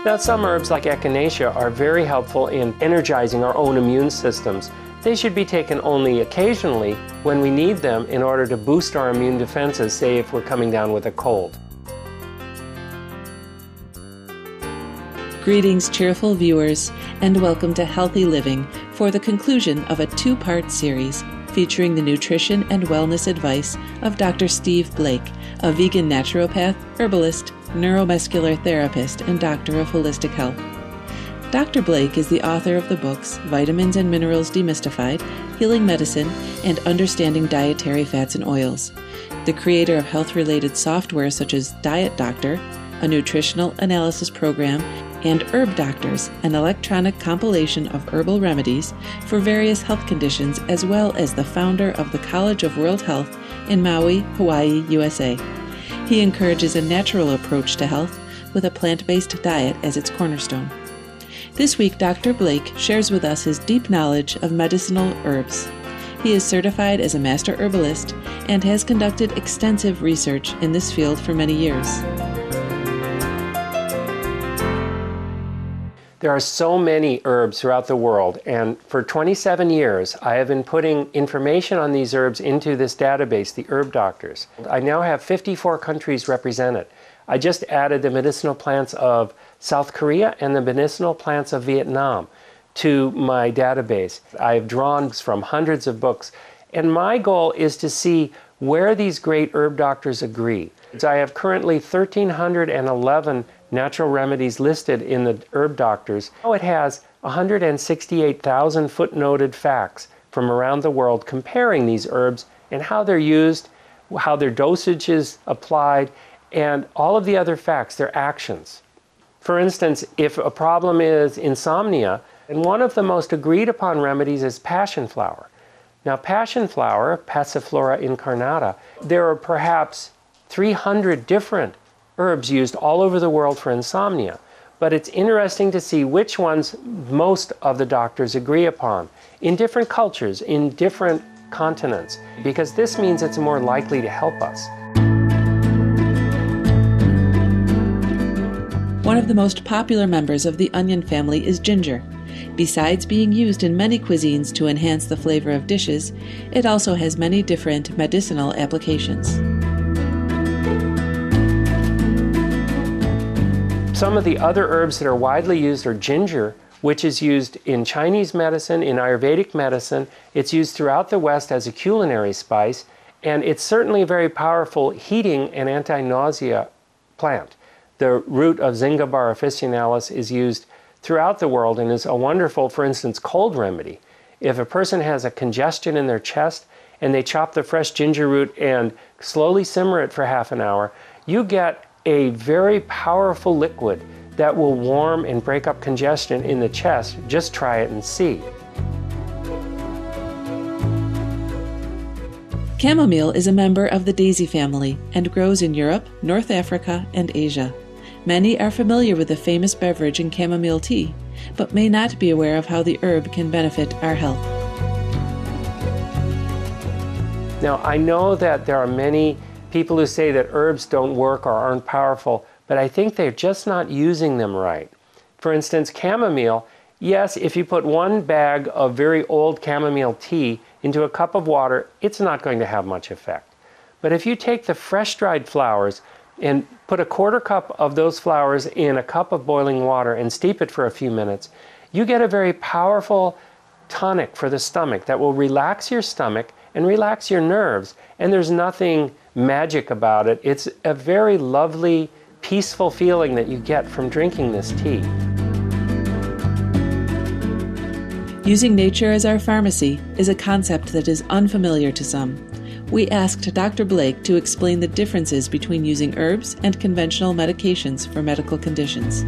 Now, some herbs like echinacea are very helpful in energizing our own immune systems. They should be taken only occasionally when we need them in order to boost our immune defenses, say if we're coming down with a cold. Greetings, cheerful viewers, and welcome to Healthy Living for the conclusion of a two-part series featuring the nutrition and wellness advice of Dr. Steve Blake, a vegan naturopath, herbalist, neuromuscular therapist, and doctor of holistic health. Dr. Blake is the author of the books Vitamins and Minerals Demystified, Healing Medicine, and Understanding Dietary Fats and Oils, the creator of health-related software such as Diet Doctor, a nutritional analysis program, and Herb Doctors, an electronic compilation of herbal remedies for various health conditions, as well as the founder of the College of World Health in Maui, Hawaii, USA. He encourages a natural approach to health with a plant-based diet as its cornerstone. This week, Dr. Blake shares with us his deep knowledge of medicinal herbs. He is certified as a master herbalist and has conducted extensive research in this field for many years. There are so many herbs throughout the world, and for 27 years I have been putting information on these herbs into this database, the Herb Doctors. I now have 54 countries represented. I just added the medicinal plants of South Korea and the medicinal plants of Vietnam to my database. I've drawn from hundreds of books, and my goal is to see where these great herb doctors agree. I have currently 1,311 natural remedies listed in the Herb Doctors. It has 168,000 footnoted facts from around the world comparing these herbs and how they're used, how their dosage is applied, and all of the other facts, their actions. For instance, if a problem is insomnia, and one of the most agreed upon remedies is passion flower. Now, passion flower, Passiflora incarnata, there are perhaps 300 different herbs used all over the world for insomnia, but it's interesting to see which ones most of the doctors agree upon in different cultures, in different continents, because this means it's more likely to help us. One of the most popular members of the onion family is ginger. Besides being used in many cuisines to enhance the flavor of dishes, it also has many different medicinal applications. Some of the other herbs that are widely used are ginger, which is used in Chinese medicine, in Ayurvedic medicine. It's used throughout the West as a culinary spice, and it's certainly a very powerful heating and anti-nausea plant. The root of Zingiber officinalis is used throughout the world and is a wonderful, for instance, cold remedy. If a person has a congestion in their chest and they chop the fresh ginger root and slowly simmer it for half an hour, you get a very powerful liquid that will warm and break up congestion in the chest. Just try it and see. Chamomile is a member of the daisy family and grows in Europe, North Africa, and Asia. Many are familiar with the famous beverage in chamomile tea, but may not be aware of how the herb can benefit our health. Now, I know that there are many people who say that herbs don't work or aren't powerful, but I think they're just not using them right. For instance, chamomile, yes, if you put one bag of very old chamomile tea into a cup of water, it's not going to have much effect. But if you take the fresh dried flowers and put a quarter cup of those flowers in a cup of boiling water and steep it for a few minutes, you get a very powerful tonic for the stomach that will relax your stomach and relax your nerves, and there's nothing magic about it. It's a very lovely, peaceful feeling that you get from drinking this tea. Using nature as our pharmacy is a concept that is unfamiliar to some. We asked Dr. Blake to explain the differences between using herbs and conventional medications for medical conditions.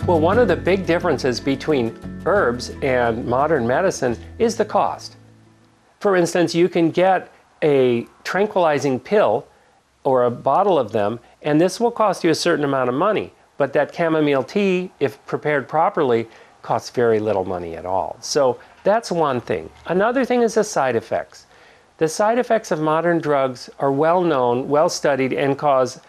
Well, one of the big differences between herbs and modern medicine is the cost. For instance, you can get a tranquilizing pill or a bottle of them, and this will cost you a certain amount of money. But that chamomile tea, if prepared properly, costs very little money at all. So that's one thing. Another thing is the side effects. The side effects of modern drugs are well known, well studied, and cause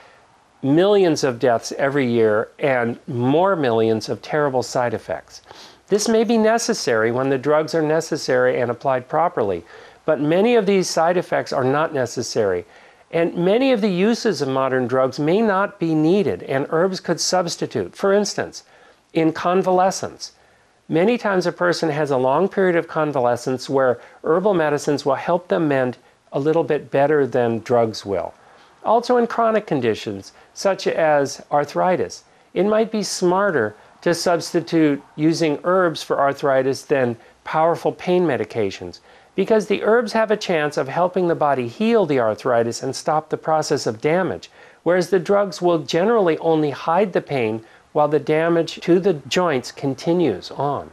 millions of deaths every year and more millions of terrible side effects. This may be necessary when the drugs are necessary and applied properly, but many of these side effects are not necessary. And many of the uses of modern drugs may not be needed, and herbs could substitute. For instance, in convalescence, many times a person has a long period of convalescence where herbal medicines will help them mend a little bit better than drugs will. Also in chronic conditions, such as arthritis, it might be smarter to substitute using herbs for arthritis than powerful pain medications, because the herbs have a chance of helping the body heal the arthritis and stop the process of damage, whereas the drugs will generally only hide the pain while the damage to the joints continues on.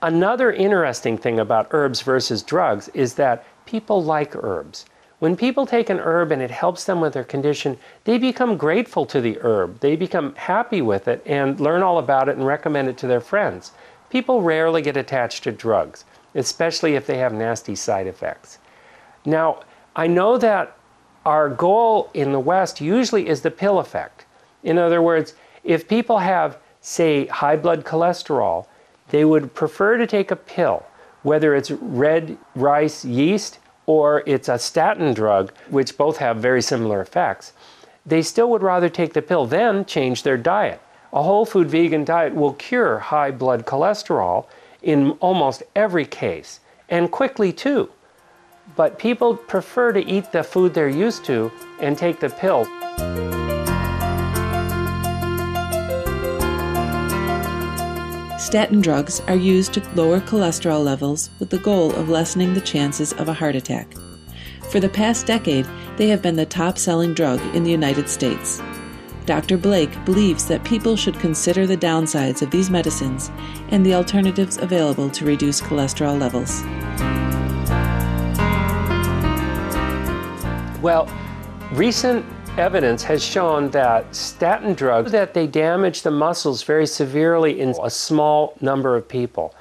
Another interesting thing about herbs versus drugs is that people like herbs. When people take an herb and it helps them with their condition, they become grateful to the herb. They become happy with it and learn all about it and recommend it to their friends. People rarely get attached to drugs, especially if they have nasty side effects. Now, I know that our goal in the West usually is the pill effect. In other words, if people have, say, high blood cholesterol, they would prefer to take a pill, whether it's red rice yeast or it's a statin drug, which both have very similar effects. They still would rather take the pill than change their diet. A whole food vegan diet will cure high blood cholesterol in almost every case, and quickly too. But people prefer to eat the food they're used to and take the pill. Statin drugs are used to lower cholesterol levels with the goal of lessening the chances of a heart attack. For the past decade, they have been the top-selling drug in the United States. Dr. Blake believes that people should consider the downsides of these medicines and the alternatives available to reduce cholesterol levels. Well, recent evidence has shown that statin drugs, that they damage the muscles very severely in a small number of people.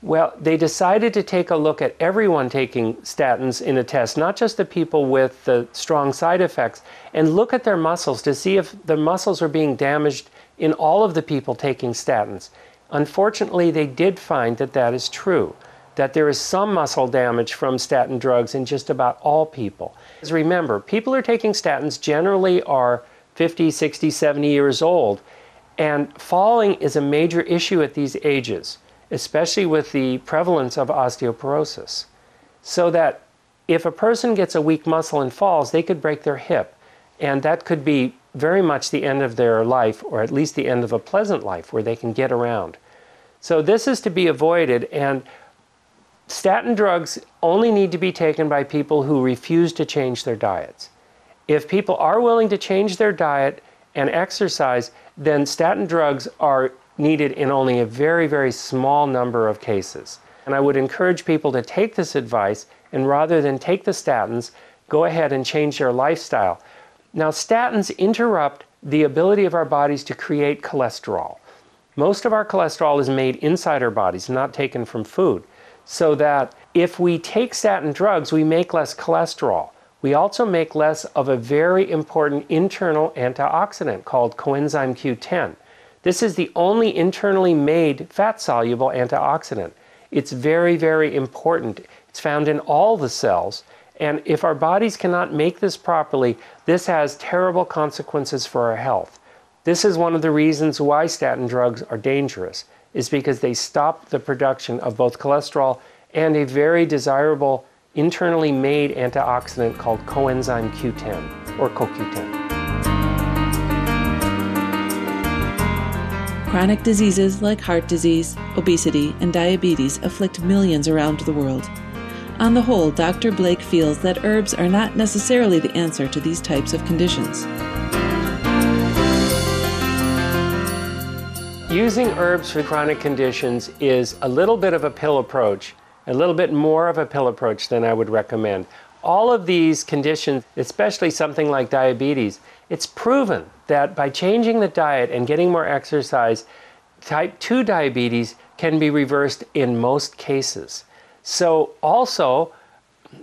Well, they decided to take a look at everyone taking statins in a test, not just the people with the strong side effects, and look at their muscles to see if the muscles are being damaged in all of the people taking statins. Unfortunately, they did find that that is true, that there is some muscle damage from statin drugs in just about all people. Remember, people who are taking statins generally are 50, 60, 70 years old, and falling is a major issue at these ages, especially with the prevalence of osteoporosis. So that if a person gets a weak muscle and falls, they could break their hip, and that could be very much the end of their life, or at least the end of a pleasant life where they can get around. So this is to be avoided, and statin drugs only need to be taken by people who refuse to change their diets. If people are willing to change their diet and exercise, then statin drugs are needed in only a very, very small number of cases. And I would encourage people to take this advice, and rather than take the statins, go ahead and change their lifestyle. Now, statins interrupt the ability of our bodies to create cholesterol. Most of our cholesterol is made inside our bodies, not taken from food. So that if we take statin drugs, we make less cholesterol. We also make less of a very important internal antioxidant called coenzyme Q10. This is the only internally made fat-soluble antioxidant. It's very, very important. It's found in all the cells. And if our bodies cannot make this properly, this has terrible consequences for our health. This is one of the reasons why statin drugs are dangerous, is because they stop the production of both cholesterol and a very desirable internally made antioxidant called coenzyme Q10, or CoQ10. Chronic diseases like heart disease, obesity, and diabetes afflict millions around the world. On the whole, Dr. Blake feels that herbs are not necessarily the answer to these types of conditions. Using herbs for chronic conditions is a little bit of a pill approach, a little bit more of a pill approach than I would recommend. All of these conditions, especially something like diabetes, it's proven that by changing the diet and getting more exercise, type 2 diabetes can be reversed in most cases. So also,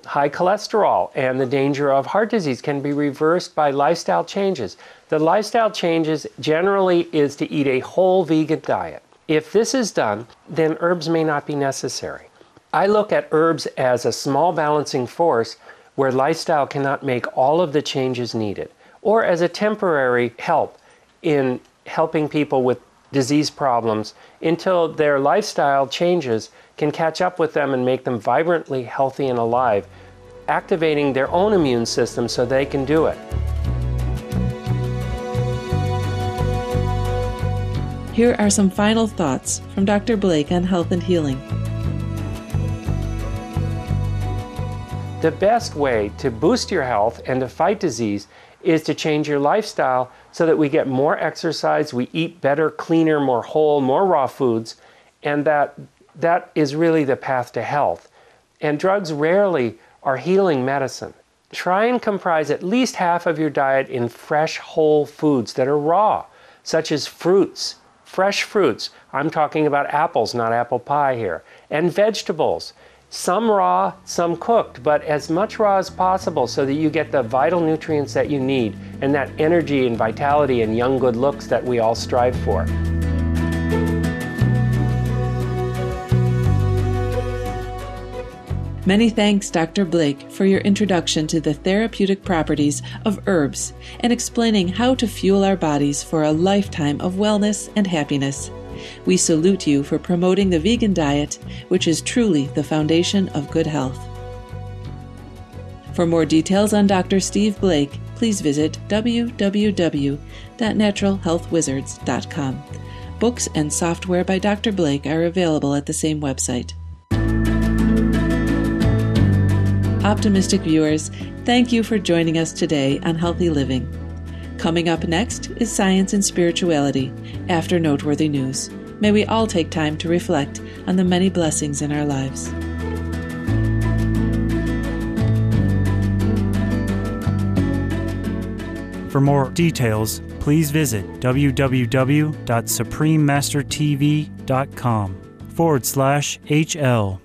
high cholesterol and the danger of heart disease can be reversed by lifestyle changes. The lifestyle changes generally is to eat a whole vegan diet. If this is done, then herbs may not be necessary. I look at herbs as a small balancing force where lifestyle cannot make all of the changes needed, or as a temporary help in helping people with disease problems until their lifestyle changes can catch up with them and make them vibrantly healthy and alive, activating their own immune system so they can do it. Here are some final thoughts from Dr. Blake on health and healing. The best way to boost your health and to fight disease is to change your lifestyle so that we get more exercise, we eat better, cleaner, more whole, more raw foods, and that is really the path to health. And drugs rarely are healing medicine. Try and comprise at least half of your diet in fresh, whole foods that are raw, such as fruits, fresh fruits. I'm talking about apples, not apple pie here, and vegetables. Some raw, some cooked, but as much raw as possible so that you get the vital nutrients that you need and that energy and vitality and young good looks that we all strive for. Many thanks, Dr. Blake, for your introduction to the therapeutic properties of herbs and explaining how to fuel our bodies for a lifetime of wellness and happiness. We salute you for promoting the vegan diet, which is truly the foundation of good health. For more details on Dr. Steve Blake, please visit www.naturalhealthwizards.com. Books and software by Dr. Blake are available at the same website. Optimistic viewers, thank you for joining us today on Healthy Living. Coming up next is Science and Spirituality, after Noteworthy News. May we all take time to reflect on the many blessings in our lives. For more details, please visit www.suprememastertv.com/HL.